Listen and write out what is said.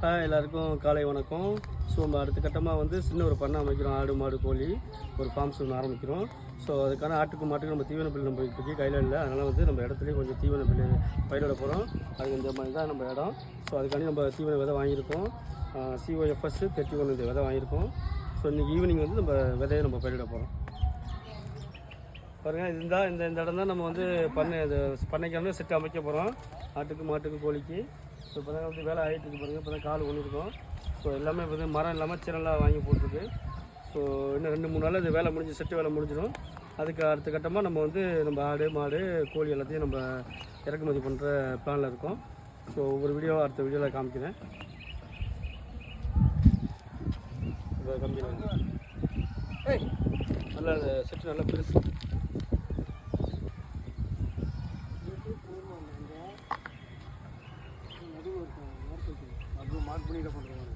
எல்லாருக்கும் காலை வணக்கம். ஸோ நம்ம அடுத்த கட்டமாக வந்து சின்ன ஒரு பண்ணை அமைக்கிறோம். ஆடு மாடு கோழி ஒரு ஃபார்ம்ஸ் ஒன்று ஆரம்பிக்கிறோம். ஸோ அதுக்கான ஆட்டுக்கு மாட்டுக்கு நம்ம தீவன பில் நம்ம இப்போக்கி கையில் இல்லை. அதனால் வந்து நம்ம இடத்துலேயே கொஞ்சம் தீவன பில் பயிரிட போகிறோம். அதுக்கு இந்த மாதிரி தான் நம்ம இடம். ஸோ அதுக்காண்டி நம்ம தீவன விதை வாங்கியிருக்கோம். COFS 31 இந்த விதை வாங்கியிருக்கோம். ஸோ இன்றைக்கி ஈவினிங் வந்து நம்ம விதையை நம்ம பயிரிட போகிறோம். பாருங்கள், இதுதான் இந்த இடம் தான் நம்ம வந்து பண்ணைக்கான செட்டு அமைக்க போகிறோம். ஆட்டுக்கு மாட்டுக்கு கோழிக்கு. ஸோ இப்போ தான் வந்து வேலை ஆகிட்டு இருக்கு பாருங்கள். இப்போ தான் கால் ஒன்றிருக்கோம். ஸோ எல்லாமே இப்போ வந்து மரம் இல்லாமல் சின்னலாக வாங்கி போட்டிருக்கு. ஸோ இன்னும் 2-3 நாளில் இது வேலை முடிஞ்சு செட்டு வேலை முடிஞ்சிடும். அதுக்கு அடுத்த கட்டமாக நம்ம வந்து நம்ம ஆடு மாடு கோழி எல்லாத்தையும் நம்ம இறக்குமதி பண்ணுற பிளானில் இருக்கோம். ஸோ ஒவ்வொரு வீடியோ அடுத்த வீடியோவில் காமிக்கிறேன். இப்போ காமிக்கிறேன். நல்லா அந்த செட்டு நல்லா பெருசு. அது மார்க் பண்ணிட்டு பண்ணுறோம்.